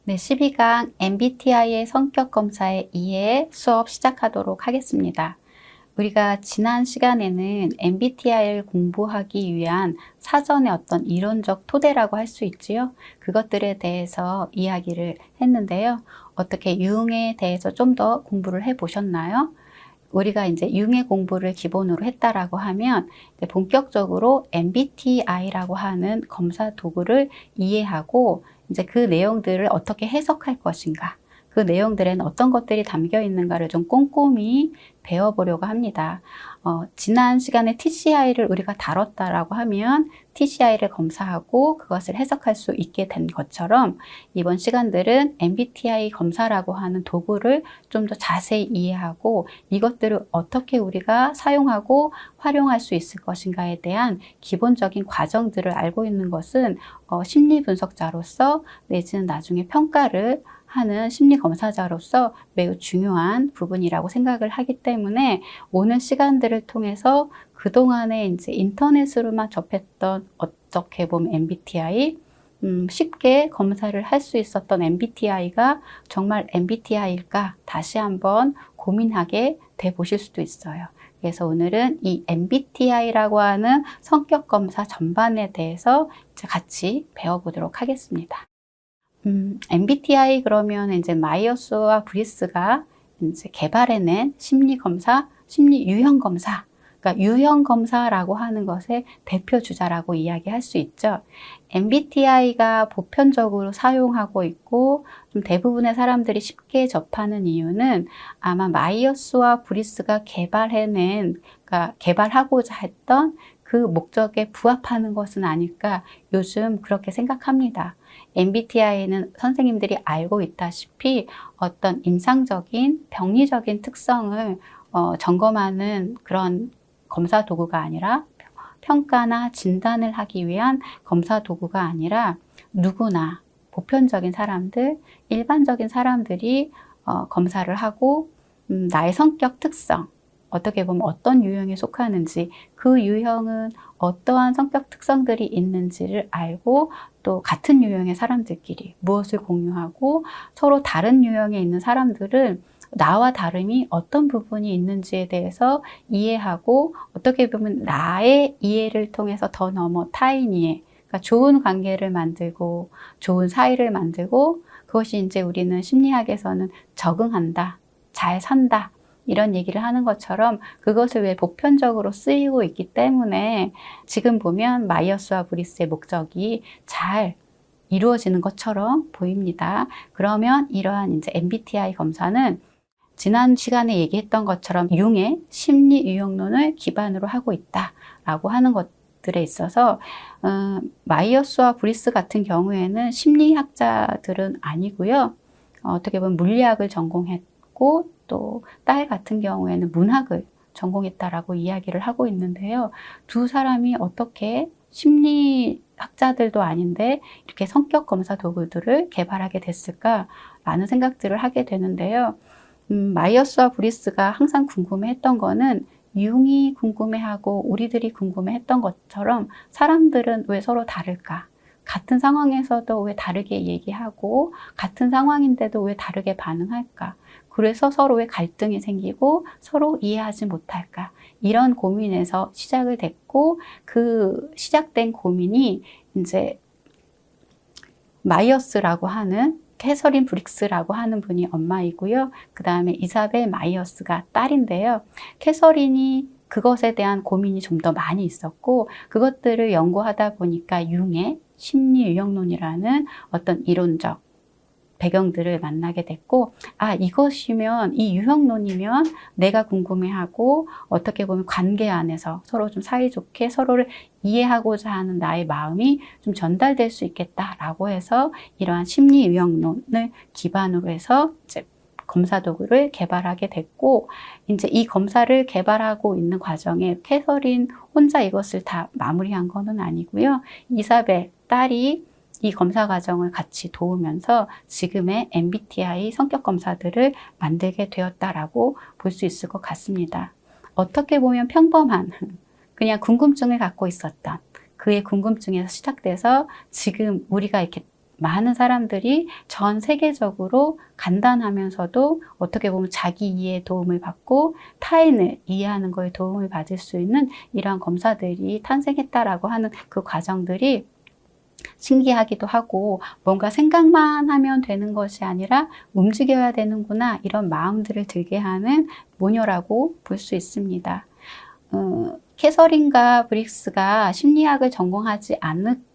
네, 12강 MBTI의 성격 검사의 이해 수업 시작하도록 하겠습니다. 우리가 지난 시간에는 MBTI를 공부하기 위한 사전의 어떤 이론적 토대라고 할 수 있지요. 그것들에 대해서 이야기를 했는데요. 어떻게 유형에 대해서 좀 더 공부를 해 보셨나요? 우리가 이제 융의 공부를 기본으로 했다라고 하면 이제 본격적으로 MBTI라고 하는 검사 도구를 이해하고 이제 그 내용들을 어떻게 해석할 것인가, 그 내용들에는 어떤 것들이 담겨 있는가를 좀 꼼꼼히 배워보려고 합니다. 지난 시간에 TCI를 우리가 다뤘다라고 하면 TCI를 검사하고 그것을 해석할 수 있게 된 것처럼 이번 시간들은 MBTI 검사라고 하는 도구를 좀 더 자세히 이해하고 이것들을 어떻게 우리가 사용하고 활용할 수 있을 것인가에 대한 기본적인 과정들을 알고 있는 것은 심리 분석자로서 내지는 나중에 평가를 하는 심리 검사자로서 매우 중요한 부분이라고 생각을 하기 때문에 오늘 시간들을 통해서 그동안에 이제 인터넷으로만 접했던 어떻게 보면 MBTI, 쉽게 검사를 할 수 있었던 MBTI가 정말 MBTI일까 다시 한번 고민하게 돼 보실 수도 있어요. 그래서 오늘은 이 MBTI라고 하는 성격 검사 전반에 대해서 같이 배워보도록 하겠습니다. MBTI 그러면 이제 마이어스와 브리스가 이제 개발해낸 심리 검사, 심리 유형 검사. 그러니까 유형 검사라고 하는 것의 대표 주자라고 이야기할 수 있죠. MBTI가 보편적으로 사용하고 있고 좀 대부분의 사람들이 쉽게 접하는 이유는 아마 마이어스와 브리스가 개발해낸, 그러니까 개발하고자 했던 그 목적에 부합하는 것은 아닐까 요즘 그렇게 생각합니다. MBTI는 선생님들이 알고 있다시피 어떤 임상적인 병리적인 특성을 점검하는 그런 검사 도구가 아니라 평가나 진단을 하기 위한 검사 도구가 아니라 누구나 보편적인 사람들, 일반적인 사람들이 검사를 하고 나의 성격 특성, 어떻게 보면 어떤 유형에 속하는지, 그 유형은 어떠한 성격 특성들이 있는지를 알고 또 같은 유형의 사람들끼리 무엇을 공유하고 서로 다른 유형에 있는 사람들은 나와 다름이 어떤 부분이 있는지에 대해서 이해하고 어떻게 보면 나의 이해를 통해서 더 넘어 타인 이해, 그러니까 좋은 관계를 만들고 좋은 사이를 만들고 그것이 이제 우리는 심리학에서는 적응한다, 잘 산다 이런 얘기를 하는 것처럼 그것을 왜 보편적으로 쓰이고 있기 때문에 지금 보면 마이어스와 브리스의 목적이 잘 이루어지는 것처럼 보입니다. 그러면 이러한 이제 MBTI 검사는 지난 시간에 얘기했던 것처럼 융의 심리 유형론을 기반으로 하고 있다라고 하는 것들에 있어서 마이어스와 브리스 같은 경우에는 심리학자들은 아니고요. 어떻게 보면 물리학을 전공했고 또 딸 같은 경우에는 문학을 전공했다라고 이야기를 하고 있는데요. 두 사람이 어떻게 심리학자들도 아닌데 이렇게 성격 검사 도구들을 개발하게 됐을까라는 생각들을 하게 되는데요. 마이어스와 브리스가 항상 궁금해했던 거는 융이 궁금해하고 우리들이 궁금해했던 것처럼 사람들은 왜 서로 다를까? 같은 상황에서도 왜 다르게 얘기하고 같은 상황인데도 왜 다르게 반응할까? 그래서 서로 왜 갈등이 생기고 서로 이해하지 못할까? 이런 고민에서 시작을 됐고 그 시작된 고민이 이제 마이어스라고 하는 캐서린 브릭스라고 하는 분이 엄마이고요. 그 다음에 이사벨 마이어스가 딸인데요. 캐서린이 그것에 대한 고민이 좀 더 많이 있었고 그것들을 연구하다 보니까 융의 심리 유형론이라는 어떤 이론적 배경들을 만나게 됐고 이것이면 이 유형론이면 내가 궁금해하고 어떻게 보면 관계 안에서 서로 좀 사이좋게 서로를 이해하고자 하는 나의 마음이 좀 전달될 수 있겠다라고 해서 이러한 심리 유형론을 기반으로 해서 이제 검사 도구를 개발하게 됐고 이제 이 검사를 개발하고 있는 과정에 캐서린 혼자 이것을 다 마무리한 거는 아니고요. 이사벨 딸이 이 검사 과정을 같이 도우면서 지금의 MBTI 성격 검사들을 만들게 되었다라고 볼 수 있을 것 같습니다. 어떻게 보면 평범한 그냥 궁금증을 갖고 있었던 그의 궁금증에서 시작돼서 지금 우리가 이렇게 많은 사람들이 전 세계적으로 간단하면서도 어떻게 보면 자기 이해에 도움을 받고 타인을 이해하는 거에 도움을 받을 수 있는 이러한 검사들이 탄생했다라고 하는 그 과정들이 신기하기도 하고, 뭔가 생각만 하면 되는 것이 아니라 움직여야 되는구나, 이런 마음들을 들게 하는 모녀라고 볼 수 있습니다. 캐서린과 브릭스가 심리학을 전공하지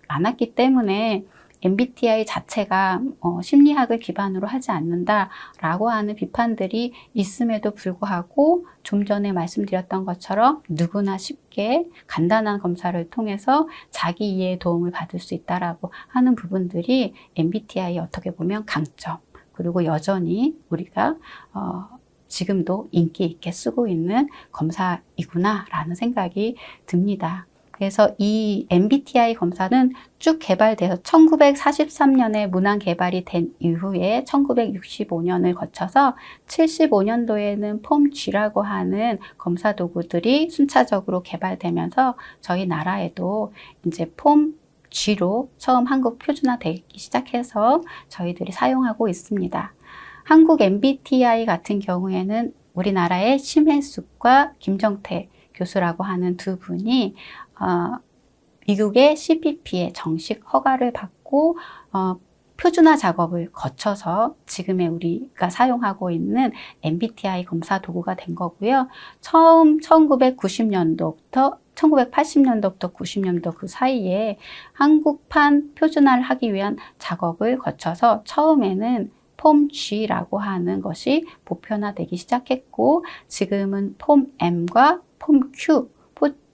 않았기 때문에 MBTI 자체가 심리학을 기반으로 하지 않는다라고 하는 비판들이 있음에도 불구하고, 좀 전에 말씀드렸던 것처럼 누구나 쉽게 간단한 검사를 통해서 자기 이해에 도움을 받을 수 있다라고 하는 부분들이 MBTI 어떻게 보면 강점, 그리고 여전히 우리가 지금도 인기 있게 쓰고 있는 검사이구나라는 생각이 듭니다. 그래서 이 MBTI 검사는 쭉 개발되어 1943년에 문항 개발이 된 이후에 1965년을 거쳐서 75년도에는 폼G라고 하는 검사 도구들이 순차적으로 개발되면서 저희 나라에도 이제 폼G로 처음 한국 표준화되기 시작해서 저희들이 사용하고 있습니다. 한국 MBTI 같은 경우에는 우리나라의 심혜숙과 김정태 교수라고 하는 두 분이 미국의 CPP의 정식 허가를 받고 표준화 작업을 거쳐서 지금의 우리가 사용하고 있는 MBTI 검사 도구가 된 거고요. 처음 1980년도부터 90년도 그 사이에 한국판 표준화를 하기 위한 작업을 거쳐서 처음에는 폼G라고 하는 것이 보편화되기 시작했고, 지금은 폼M과 폼Q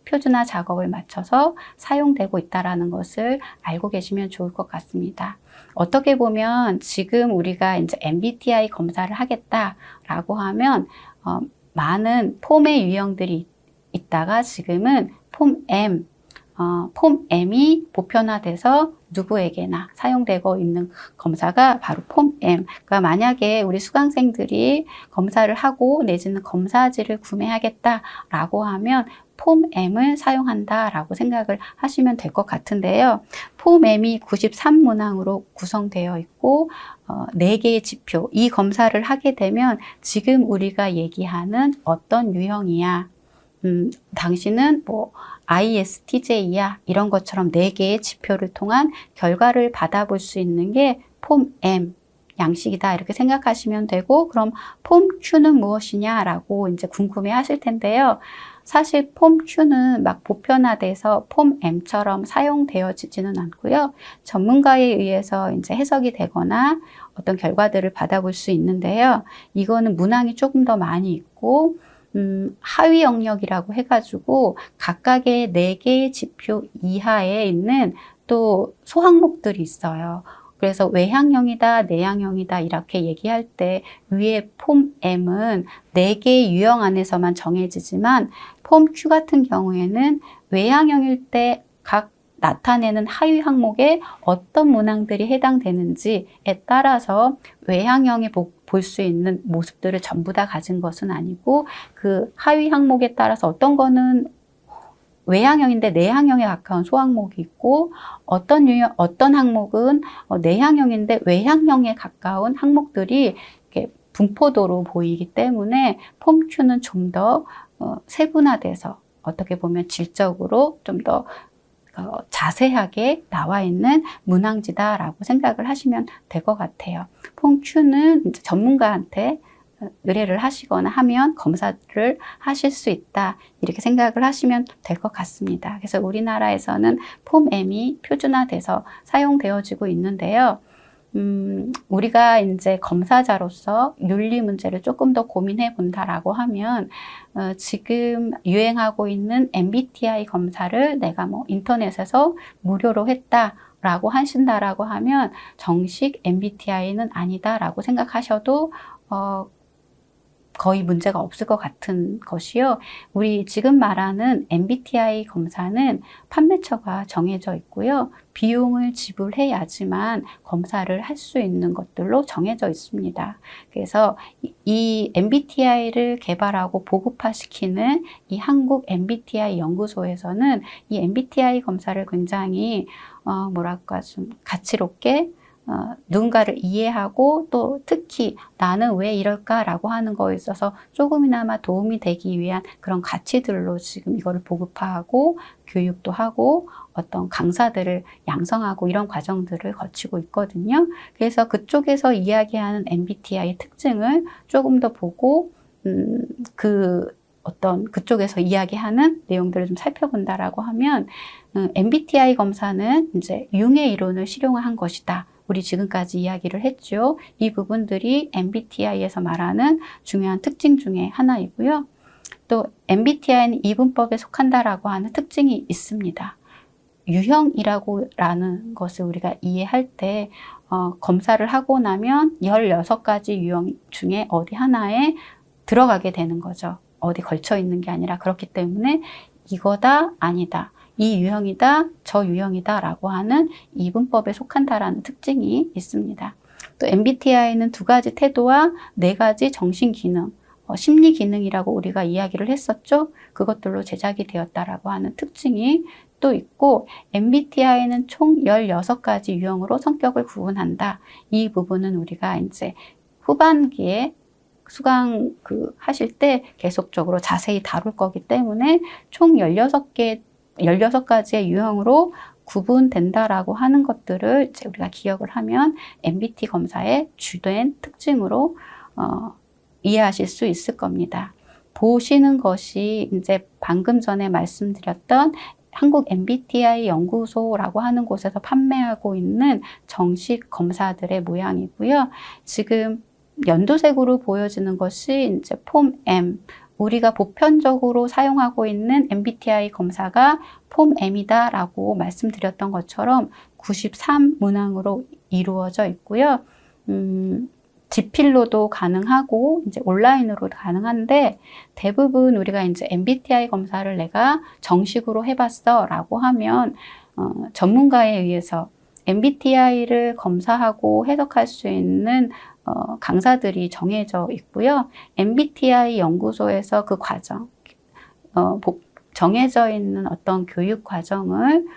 표준화 작업을 마쳐서 사용되고 있다는 것을 알고 계시면 좋을 것 같습니다. 어떻게 보면 지금 우리가 이제 MBTI 검사를 하겠다라고 하면 많은 폼의 유형들이 있다가 지금은 폼M이 보편화돼서 누구에게나 사용되고 있는 검사가 바로 폼M. 그러니까 만약에 우리 수강생들이 검사를 하고 내지는 검사지를 구매하겠다라고 하면 폼M을 사용한다라고 생각을 하시면 될 것 같은데요. 폼M이 93문항으로 구성되어 있고 4개의 지표, 이 검사를 하게 되면 지금 우리가 얘기하는 어떤 유형이야, 당신은 뭐 ISTJ야, 이런 것처럼 4개의 지표를 통한 결과를 받아볼 수 있는 게 폼M 양식이다, 이렇게 생각하시면 되고, 그럼 폼Q는 무엇이냐라고 이제 궁금해 하실 텐데요. 사실 폼Q는 막 보편화돼서 폼M처럼 사용되어지지는 않고요. 전문가에 의해서 이제 해석이 되거나 어떤 결과들을 받아볼 수 있는데요. 이거는 문항이 조금 더 많이 있고, 하위 영역이라고 해가지고 각각의 4개의 지표 이하에 있는 또 소항목들이 있어요. 그래서 외향형이다, 내향형이다 이렇게 얘기할 때 위에 폼M은 4개의 유형 안에서만 정해지지만 폼Q 같은 경우에는 외향형일 때 각 나타내는 하위 항목에 어떤 문항들이 해당되는지에 따라서 외향형이 볼 수 있는 모습들을 전부 다 가진 것은 아니고, 그 하위 항목에 따라서 어떤 거는 외향형인데 내향형에 가까운 소항목이 있고, 어떤 항목은 내향형인데 외향형에 가까운 항목들이 이렇게 분포도로 보이기 때문에 폼Q는 좀 더 세분화돼서 어떻게 보면 질적으로 좀 더 자세하게 나와 있는 문항지다라고 생각을 하시면 될 것 같아요. 폼Q는 이제 전문가한테 의뢰를 하시거나 하면 검사를 하실 수 있다, 이렇게 생각을 하시면 될 것 같습니다. 그래서 우리나라에서는 폼M이 표준화돼서 사용되어지고 있는데요. 우리가 이제 검사자로서 윤리 문제를 조금 더 고민해 본다라고 하면, 지금 유행하고 있는 MBTI 검사를 내가 뭐 인터넷에서 무료로 했다라고 하신다라고 하면 정식 MBTI는 아니다라고 생각하셔도 거의 문제가 없을 것 같은 것이요. 우리 지금 말하는 MBTI 검사는 판매처가 정해져 있고요. 비용을 지불해야지만 검사를 할 수 있는 것들로 정해져 있습니다. 그래서 이 MBTI를 개발하고 보급화시키는 이 한국 MBTI 연구소에서는 이 MBTI 검사를 굉장히 좀 가치롭게 누군가를 이해하고 또 특히 나는 왜 이럴까라고 하는 거에 있어서 조금이나마 도움이 되기 위한 그런 가치들로 지금 이거를 보급화하고 교육도 하고 어떤 강사들을 양성하고 이런 과정들을 거치고 있거든요. 그래서 그쪽에서 이야기하는 MBTI의 특징을 조금 더 보고 그쪽에서 이야기하는 내용들을 좀 살펴본다라고 하면 MBTI 검사는 이제 융의 이론을 실용화한 것이다. 우리 지금까지 이야기를 했죠. 이 부분들이 MBTI에서 말하는 중요한 특징 중에 하나이고요. 또 MBTI는 이분법에 속한다라고 하는 특징이 있습니다. 유형이라는 것을 우리가 이해할 때 검사를 하고 나면 16가지 유형 중에 어디 하나에 들어가게 되는 거죠. 어디 걸쳐 있는 게 아니라 그렇기 때문에 이거다 아니다. 이 유형이다 저 유형이다 라고 하는 이분법에 속한다라는 특징이 있습니다. 또 MBTI는 2가지 태도와 4가지 정신기능, 심리기능이라고 우리가 이야기를 했었죠. 그것들로 제작이 되었다라고 하는 특징이 또 있고 MBTI는 총 16가지 유형으로 성격을 구분한다. 이 부분은 우리가 이제 후반기에 수강 하실 때 계속적으로 자세히 다룰 거기 때문에 총 16가지의 유형으로 구분된다라고 하는 것들을 이제 우리가 기억을 하면 MBTI 검사의 주된 특징으로 이해하실 수 있을 겁니다. 보시는 것이 이제 방금 전에 말씀드렸던 한국 MBTI 연구소라고 하는 곳에서 판매하고 있는 정식 검사들의 모양이고요. 지금 연두색으로 보여지는 것이 이제 폼 M, 우리가 보편적으로 사용하고 있는 MBTI 검사가 폼 M이다라고 말씀드렸던 것처럼 93문항으로 이루어져 있고요. 지필로도 가능하고 이제 온라인으로도 가능한데 대부분 우리가 이제 MBTI 검사를 내가 정식으로 해봤어라고 하면 전문가에 의해서 MBTI를 검사하고 해석할 수 있는 강사들이 정해져 있고요. MBTI 연구소에서 그 과정, 정해져 있는 어떤 교육 과정을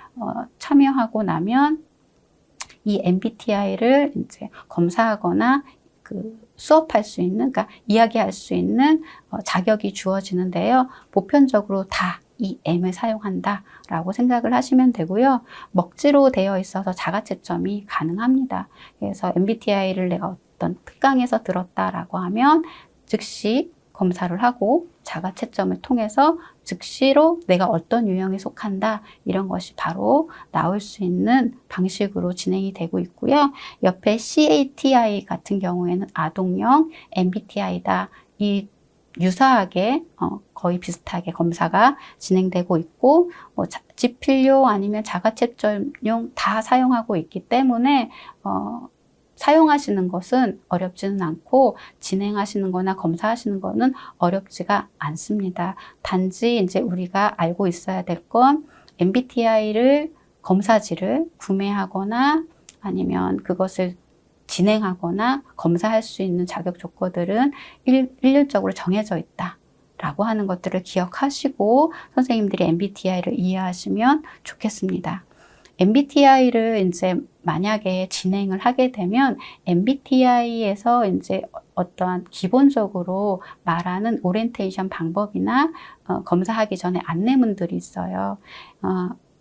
참여하고 나면 이 MBTI를 이제 검사하거나 수업할 수 있는, 그러니까 이야기할 수 있는 자격이 주어지는데요. 보편적으로 다 이 M을 사용한다라고 생각을 하시면 되고요. 먹지로 되어 있어서 자가채점이 가능합니다. 그래서 MBTI를 내가 어떤 특강에서 들었다라고 하면 즉시 검사를 하고 자가채점을 통해서 즉시로 내가 어떤 유형에 속한다 이런 것이 바로 나올 수 있는 방식으로 진행이 되고 있고요. 옆에 CATI 같은 경우에는 아동형 MBTI다. 이 유사하게 거의 비슷하게 검사가 진행되고 있고 지필요 아니면 자가채점용 다 사용하고 있기 때문에 사용하시는 것은 어렵지는 않고 진행하시는 거나 검사하시는 거는 어렵지가 않습니다. 단지 이제 우리가 알고 있어야 될 건 MBTI를 검사지를 구매하거나 아니면 그것을 진행하거나 검사할 수 있는 자격 조건들은 일률적으로 정해져 있다라고 하는 것들을 기억하시고 선생님들이 MBTI를 이해하시면 좋겠습니다. MBTI를 이제 만약에 진행을 하게 되면 MBTI에서 이제 어떠한 기본적으로 말하는 오리엔테이션 방법이나 검사하기 전에 안내문들이 있어요.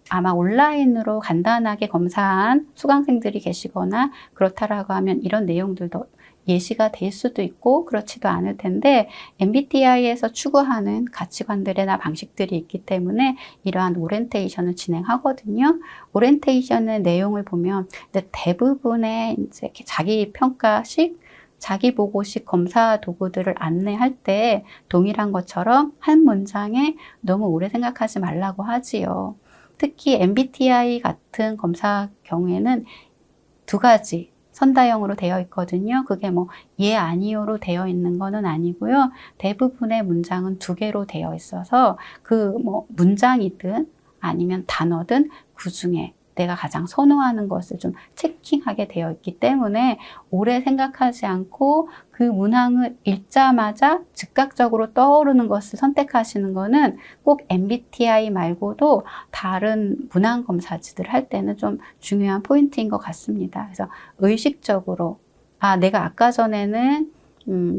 아마 온라인으로 간단하게 검사한 수강생들이 계시거나 그렇다라고 하면 이런 내용들도 예시가 될 수도 있고 그렇지도 않을 텐데 MBTI에서 추구하는 가치관들이나 방식들이 있기 때문에 이러한 오리엔테이션을 진행하거든요. 오리엔테이션의 내용을 보면 대부분의 이제 자기 평가식, 자기 보고식 검사 도구들을 안내할 때 동일한 것처럼 한 문장에 너무 오래 생각하지 말라고 하지요. 특히 MBTI 같은 검사 경우에는 2가지 선다형으로 되어 있거든요. 그게 뭐 예, 아니요로 되어 있는 거는 아니고요. 대부분의 문장은 2개로 되어 있어서 그 뭐 문장이든 아니면 단어든 그 중에 내가 가장 선호하는 것을 좀 체킹하게 되어 있기 때문에 오래 생각하지 않고 그 문항을 읽자마자 즉각적으로 떠오르는 것을 선택하시는 거는 꼭 MBTI 말고도 다른 문항 검사지들 할 때는 좀 중요한 포인트인 것 같습니다. 그래서 의식적으로 내가 아까 전에는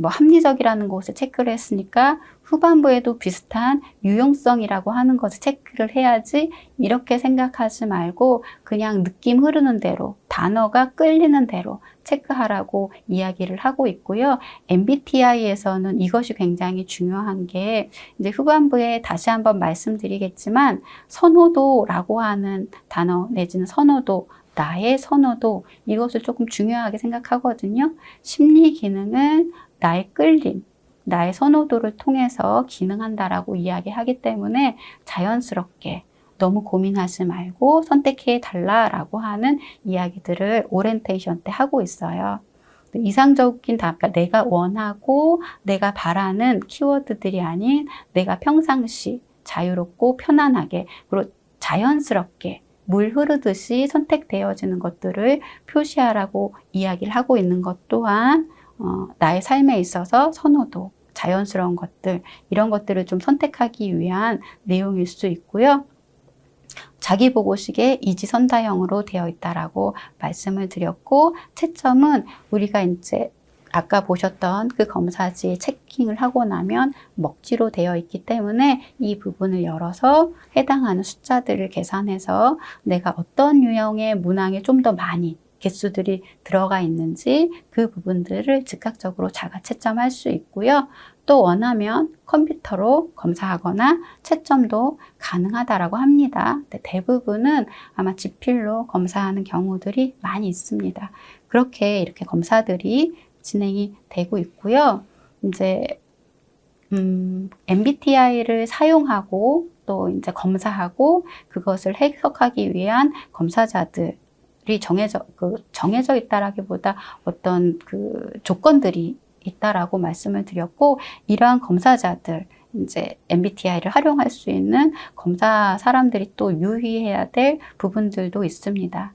뭐 합리적이라는 것을 체크를 했으니까 후반부에도 비슷한 유용성이라고 하는 것을 체크를 해야지, 이렇게 생각하지 말고 그냥 느낌 흐르는 대로, 단어가 끌리는 대로 체크하라고 이야기를 하고 있고요. MBTI에서는 이것이 굉장히 중요한 게, 이제 후반부에 다시 한번 말씀드리겠지만 선호도라고 하는 단어 내지는 선호도, 나의 선호도, 이것을 조금 중요하게 생각하거든요. 심리 기능은 나의 끌림, 나의 선호도를 통해서 기능한다라고 이야기하기 때문에 자연스럽게 너무 고민하지 말고 선택해 달라라고 하는 이야기들을 오리엔테이션 때 하고 있어요. 이상적인 그러니까 내가 원하고 내가 바라는 키워드들이 아닌 내가 평상시 자유롭고 편안하게 그리고 자연스럽게 물 흐르듯이 선택되어지는 것들을 표시하라고 이야기를 하고 있는 것 또한 나의 삶에 있어서 선호도, 자연스러운 것들, 이런 것들을 좀 선택하기 위한 내용일 수 있고요. 자기보고식의 이지선다형으로 되어 있다라고 말씀을 드렸고, 채점은 우리가 이제 아까 보셨던 그 검사지에 체킹을 하고 나면 먹지로 되어 있기 때문에 이 부분을 열어서 해당하는 숫자들을 계산해서 내가 어떤 유형의 문항에 좀 더 많이 개수들이 들어가 있는지 그 부분들을 즉각적으로 자가 채점할 수 있고요. 또 원하면 컴퓨터로 검사하거나 채점도 가능하다라고 합니다. 대부분은 아마 지필로 검사하는 경우들이 많이 있습니다. 그렇게 이렇게 검사들이 진행이 되고 있고요. 이제 MBTI를 사용하고 또 이제 검사하고 그것을 해석하기 위한 검사자들이 정해져 있다라기보다 어떤 그 조건들이 있다라고 말씀을 드렸고, 이러한 검사자들, 이제 MBTI를 활용할 수 있는 검사 사람들이 또 유의해야 될 부분들도 있습니다.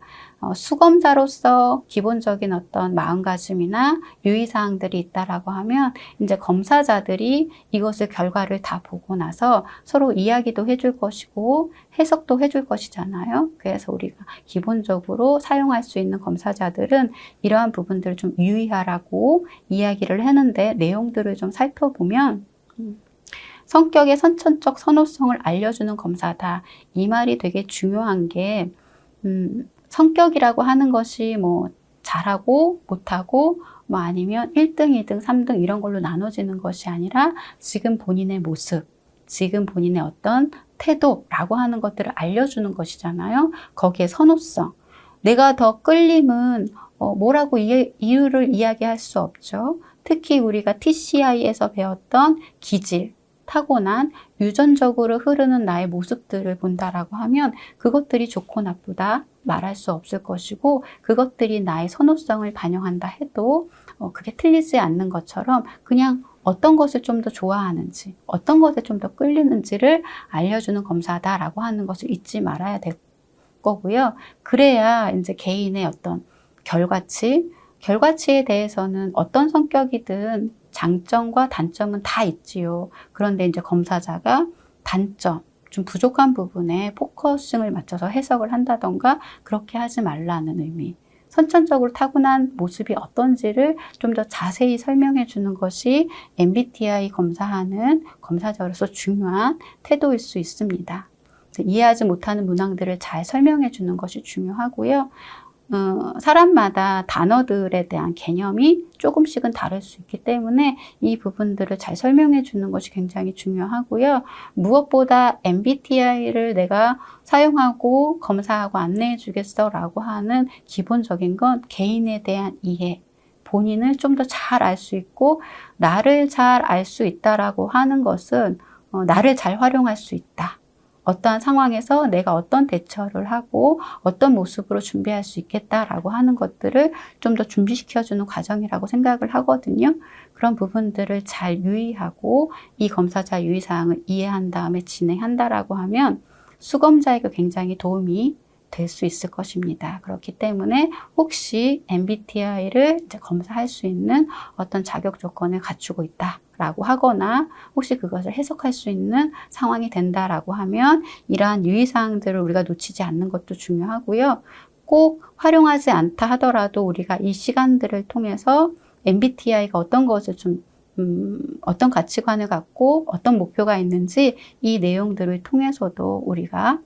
수검자로서 기본적인 어떤 마음가짐이나 유의사항들이 있다라고 하면 이제 검사자들이 이것을 결과를 다 보고 나서 서로 이야기도 해줄 것이고 해석도 해줄 것이잖아요. 그래서 우리가 기본적으로 사용할 수 있는 검사자들은 이러한 부분들을 좀 유의하라고 이야기를 하는데, 내용들을 좀 살펴보면 성격의 선천적 선호성을 알려주는 검사다. 이 말이 되게 중요한 게 성격이라고 하는 것이 뭐 잘하고 못하고 뭐 아니면 1등, 2등, 3등 이런 걸로 나눠지는 것이 아니라 지금 본인의 모습, 지금 본인의 어떤 태도라고 하는 것들을 알려주는 것이잖아요. 거기에 선호성. 내가 더 끌림은 뭐라고 이유를 이야기할 수 없죠. 특히 우리가 TCI에서 배웠던 기질, 타고난 유전적으로 흐르는 나의 모습들을 본다라고 하면 그것들이 좋고 나쁘다 말할 수 없을 것이고, 그것들이 나의 선호성을 반영한다 해도 그게 틀리지 않는 것처럼 그냥 어떤 것을 좀 더 좋아하는지, 어떤 것에 좀 더 끌리는지를 알려주는 검사다라고 하는 것을 잊지 말아야 될 거고요. 그래야 이제 개인의 어떤 결과치에 대해서는 어떤 성격이든 장점과 단점은 다 있지요. 그런데 이제 검사자가 단점, 좀 부족한 부분에 포커싱을 맞춰서 해석을 한다던가 그렇게 하지 말라는 의미. 선천적으로 타고난 모습이 어떤지를 좀 더 자세히 설명해 주는 것이 MBTI 검사하는 검사자로서 중요한 태도일 수 있습니다. 이해하지 못하는 문항들을 잘 설명해 주는 것이 중요하고요. 사람마다 단어들에 대한 개념이 조금씩은 다를 수 있기 때문에 이 부분들을 잘 설명해 주는 것이 굉장히 중요하고요. 무엇보다 MBTI를 내가 사용하고 검사하고 안내해 주겠어 라고 하는 기본적인 건 개인에 대한 이해, 본인을 좀 더 잘 알 수 있고 나를 잘 알 수 있다라고 하는 것은 나를 잘 활용할 수 있다. 어떠한 상황에서 내가 어떤 대처를 하고 어떤 모습으로 준비할 수 있겠다라고 하는 것들을 좀 더 준비시켜주는 과정이라고 생각을 하거든요. 그런 부분들을 잘 유의하고 이 검사자 유의사항을 이해한 다음에 진행한다라고 하면 수검자에게 굉장히 도움이 될 수 있을 것입니다. 그렇기 때문에 혹시 MBTI를 이제 검사할 수 있는 어떤 자격 조건을 갖추고 있다라고 하거나 혹시 그것을 해석할 수 있는 상황이 된다라고 하면 이러한 유의사항들을 우리가 놓치지 않는 것도 중요하고요. 꼭 활용하지 않다 하더라도 우리가 이 시간들을 통해서 MBTI가 어떤 것을 어떤 가치관을 갖고 어떤 목표가 있는지 이 내용들을 통해서도 우리가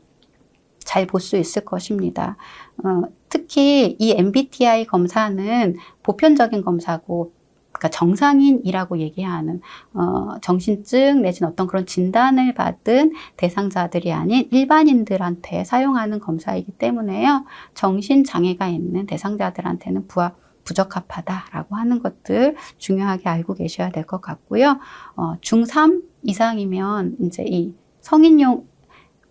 잘 볼 수 있을 것입니다. 특히 이 MBTI 검사는 보편적인 검사고, 그러니까 정상인이라고 얘기하는 정신증 내지는 어떤 그런 진단을 받은 대상자들이 아닌 일반인들한테 사용하는 검사이기 때문에요. 정신장애가 있는 대상자들한테는 부적합하다라고 하는 것들 중요하게 알고 계셔야 될 것 같고요. 중3 이상이면 이제 이 성인용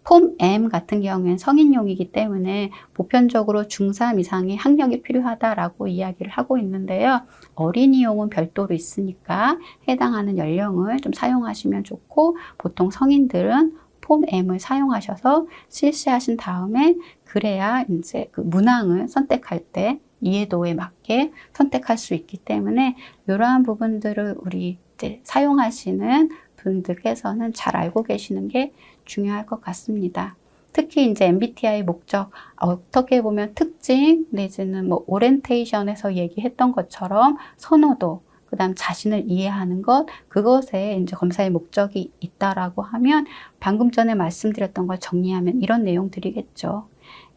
폼 M 같은 경우에는 성인용이기 때문에 보편적으로 중3 이상의 학력이 필요하다라고 이야기를 하고 있는데요. 어린이용은 별도로 있으니까 해당하는 연령을 좀 사용하시면 좋고, 보통 성인들은 폼 M을 사용하셔서 실시하신 다음에 그래야 이제 그 문항을 선택할 때 이해도에 맞게 선택할 수 있기 때문에 이러한 부분들을 우리 이제 사용하시는 분들께서는 잘 알고 계시는 게 중요할 것 같습니다. 특히 이제 MBTI 목적, 어떻게 보면 특징 내지는 뭐 오리엔테이션에서 얘기했던 것처럼 선호도, 그다음 자신을 이해하는 것, 그것에 이제 검사의 목적이 있다라고 하면 방금 전에 말씀드렸던 걸 정리하면 이런 내용들이겠죠.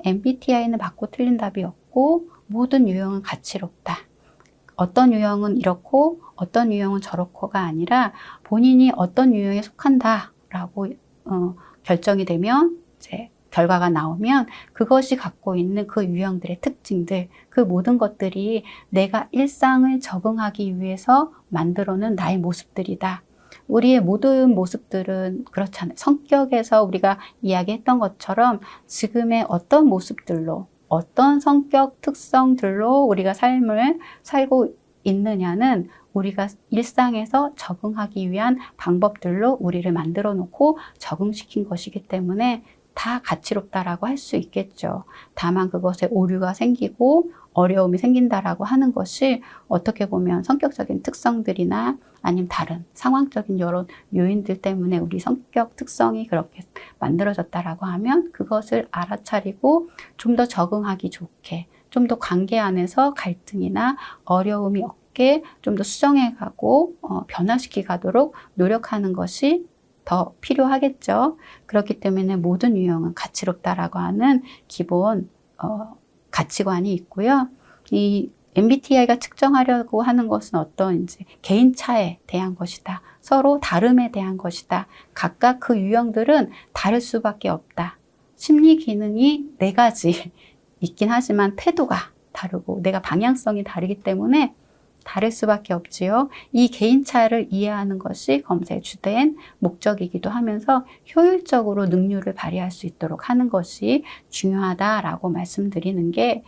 MBTI는 맞고 틀린 답이 없고 모든 유형은 가치롭다. 어떤 유형은 이렇고 어떤 유형은 저렇고가 아니라 본인이 어떤 유형에 속한다라고 결정이 되면, 이제 결과가 나오면 그것이 갖고 있는 그 유형들의 특징들, 그 모든 것들이 내가 일상을 적응하기 위해서 만들어낸 나의 모습들이다. 우리의 모든 모습들은 그렇잖아요. 성격에서 우리가 이야기했던 것처럼 지금의 어떤 모습들로, 어떤 성격 특성들로 우리가 삶을 살고 있느냐는 우리가 일상에서 적응하기 위한 방법들로 우리를 만들어 놓고 적응시킨 것이기 때문에 다 가치롭다라고 할 수 있겠죠. 다만 그것에 오류가 생기고 어려움이 생긴다라고 하는 것이 어떻게 보면 성격적인 특성들이나 아니면 다른 상황적인 여러 요인들 때문에 우리 성격 특성이 그렇게 만들어졌다라고 하면 그것을 알아차리고 좀 더 적응하기 좋게, 좀 더 관계 안에서 갈등이나 어려움이 없게 좀 더 수정해 가고 변화시키 가도록 노력하는 것이 더 필요하겠죠. 그렇기 때문에 모든 유형은 가치롭다라고 하는 기본 가치관이 있고요. 이 MBTI가 측정하려고 하는 것은 어떤 이제 개인차에 대한 것이다. 서로 다름에 대한 것이다. 각각 그 유형들은 다를 수밖에 없다. 심리 기능이 4가지 있긴 하지만 태도가 다르고 내가 방향성이 다르기 때문에 다를 수밖에 없지요. 이 개인차를 이해하는 것이 검사의 주된 목적이기도 하면서 효율적으로 능률을 발휘할 수 있도록 하는 것이 중요하다라고 말씀드리는 게,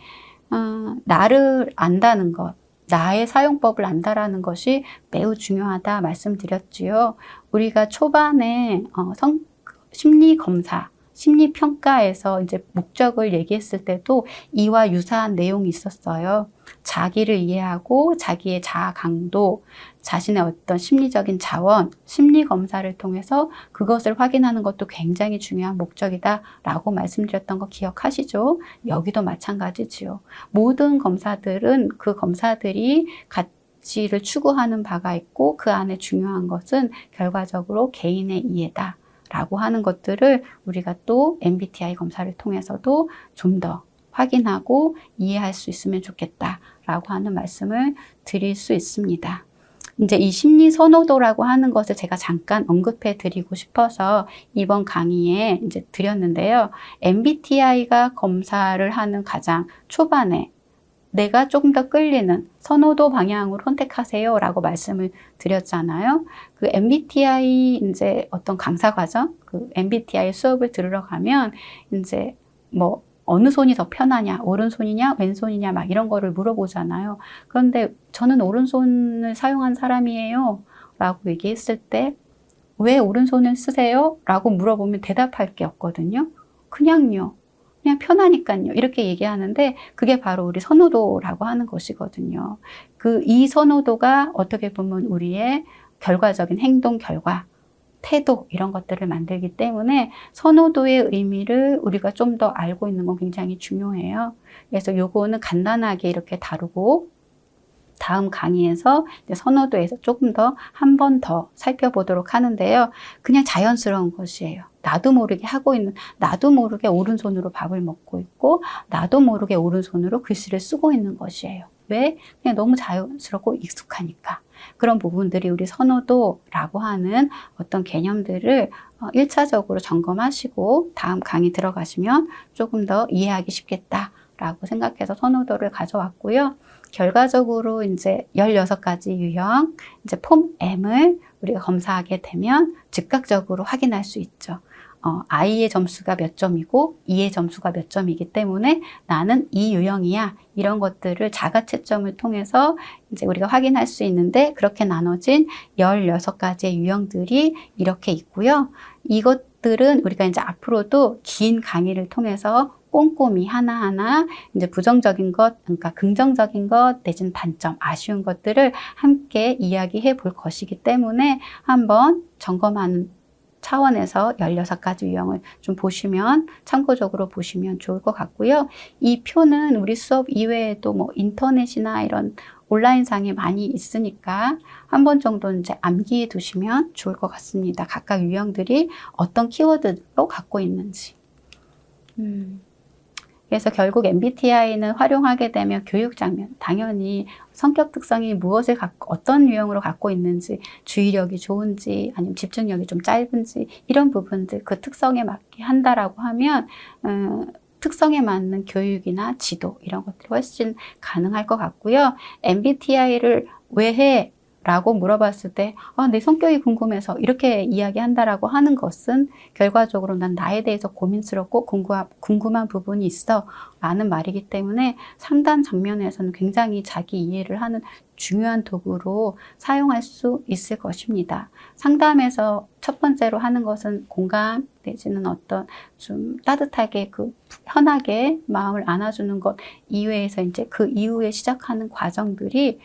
나를 안다는 것, 나의 사용법을 안다라는 것이 매우 중요하다 말씀드렸지요. 우리가 초반에 심리 검사, 심리 평가에서 이제 목적을 얘기했을 때도 이와 유사한 내용이 있었어요. 자기를 이해하고 자기의 자아 강도, 자신의 어떤 심리적인 자원, 심리 검사를 통해서 그것을 확인하는 것도 굉장히 중요한 목적이다라고 말씀드렸던 거 기억하시죠? 여기도 마찬가지지요. 모든 검사들은 그 검사들이 가치를 추구하는 바가 있고 그 안에 중요한 것은 결과적으로 개인의 이해다. 라고 하는 것들을 우리가 또 MBTI 검사를 통해서도 좀 더 확인하고 이해할 수 있으면 좋겠다라고 하는 말씀을 드릴 수 있습니다. 이제 이 심리 선호도라고 하는 것을 제가 잠깐 언급해 드리고 싶어서 이번 강의에 이제 드렸는데요. MBTI가 검사를 하는 가장 초반에 내가 조금 더 끌리는 선호도 방향으로 선택하세요 라고 말씀을 드렸잖아요. 그 MBTI 이제 어떤 강사 과정, 그 MBTI 수업을 들으러 가면 이제 뭐 어느 손이 더 편하냐, 오른손이냐, 왼손이냐 막 이런 거를 물어보잖아요. 그런데 저는 오른손을 사용한 사람이에요 라고 얘기했을 때 왜 오른손을 쓰세요? 라고 물어보면 대답할 게 없거든요. 그냥요. 그냥 편하니까요. 이렇게 얘기하는데 그게 바로 우리 선호도라고 하는 것이거든요. 이 선호도가 어떻게 보면 우리의 결과적인 행동, 결과, 태도 이런 것들을 만들기 때문에 선호도의 의미를 우리가 좀 더 알고 있는 건 굉장히 중요해요. 그래서 요거는 간단하게 이렇게 다루고 다음 강의에서 선호도에서 조금 더 한 번 더 살펴보도록 하는데요. 그냥 자연스러운 것이에요. 나도 모르게 하고 있는, 나도 모르게 오른손으로 밥을 먹고 있고 나도 모르게 오른손으로 글씨를 쓰고 있는 것이에요. 왜? 그냥 너무 자연스럽고 익숙하니까. 그런 부분들이 우리 선호도라고 하는 어떤 개념들을 1차적으로 점검하시고 다음 강의 들어가시면 조금 더 이해하기 쉽겠다라고 생각해서 선호도를 가져왔고요. 결과적으로 이제 16가지 유형, 이제 폼 M을 우리가 검사하게 되면 즉각적으로 확인할 수 있죠. I의 점수가 몇 점이고 E의 점수가 몇 점이기 때문에 나는 이 유형이야. 이런 것들을 자가 채점을 통해서 이제 우리가 확인할 수 있는데 그렇게 나눠진 16가지의 유형들이 이렇게 있고요. 이것들은 우리가 이제 앞으로도 긴 강의를 통해서 꼼꼼히 하나하나 이제 부정적인 것, 그러니까 긍정적인 것, 내지는 단점, 아쉬운 것들을 함께 이야기해 볼 것이기 때문에 한번 점검하는 차원에서 16가지 유형을 좀 보시면, 참고적으로 보시면 좋을 것 같고요. 이 표는 우리 수업 이외에도 뭐 인터넷이나 이런 온라인상에 많이 있으니까 한 번 정도 이제 암기해 두시면 좋을 것 같습니다. 각각 유형들이 어떤 키워드로 갖고 있는지. 그래서 결국 MBTI는 활용하게 되면 교육 장면, 당연히 성격 특성이 무엇을 갖고 어떤 유형으로 갖고 있는지, 주의력이 좋은지 아니면 집중력이 좀 짧은지 이런 부분들 그 특성에 맞게 한다라고 하면 특성에 맞는 교육이나 지도 이런 것들이 훨씬 가능할 것 같고요. MBTI를 왜 해? 라고 물어봤을 때 내 성격이 궁금해서 이렇게 이야기한다라고 하는 것은 결과적으로 난 나에 대해서 고민스럽고 궁금한 부분이 있어 라는 말이기 때문에 상담 장면에서는 굉장히 자기 이해를 하는 중요한 도구로 사용할 수 있을 것입니다. 상담에서 첫 번째로 하는 것은 공감 내지는 어떤 좀 따뜻하게 편하게 마음을 안아주는 것 이외에서 이제 그 이후에 시작하는 과정들이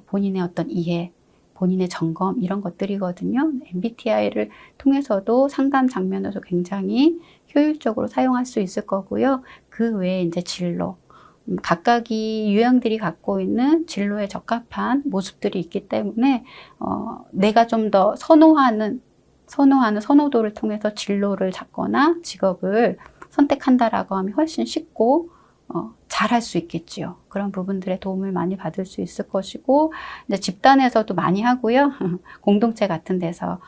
본인의 어떤 이해, 본인의 점검 이런 것들이거든요. MBTI를 통해서도 상담 장면에서 굉장히 효율적으로 사용할 수 있을 거고요. 그 외에 이제 진로, 각각이 유형들이 갖고 있는 진로에 적합한 모습들이 있기 때문에 내가 좀 더 선호하는 선호도를 통해서 진로를 잡거나 직업을 선택한다라고 하면 훨씬 쉽고 잘할 수 있겠지요. 그런 부분들의 도움을 많이 받을 수 있을 것이고 이제 집단에서도 많이 하고요. 공동체 같은 데서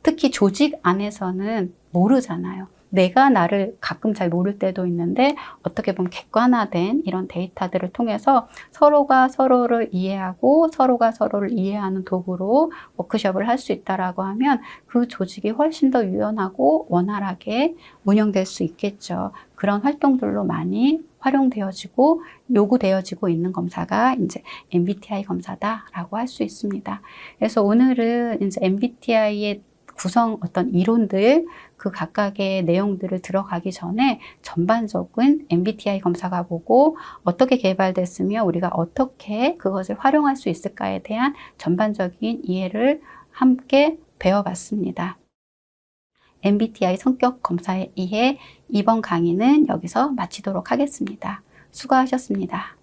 특히 조직 안에서는 모르잖아요. 내가 나를 가끔 잘 모를 때도 있는데 어떻게 보면 객관화된 이런 데이터들을 통해서 서로가 서로를 이해하고 서로가 서로를 이해하는 도구로 워크숍을 할 수 있다라고 하면 그 조직이 훨씬 더 유연하고 원활하게 운영될 수 있겠죠. 그런 활동들로 많이 활용되어지고 요구되어지고 있는 검사가 이제 MBTI 검사다라고 할 수 있습니다. 그래서 오늘은 이제 MBTI의 구성 어떤 이론들 그 각각의 내용들을 들어가기 전에 전반적인 MBTI 검사가 뭐고 어떻게 개발됐으며 우리가 어떻게 그것을 활용할 수 있을까에 대한 전반적인 이해를 함께 배워봤습니다. MBTI 성격 검사의 이해 이번 강의는 여기서 마치도록 하겠습니다. 수고하셨습니다.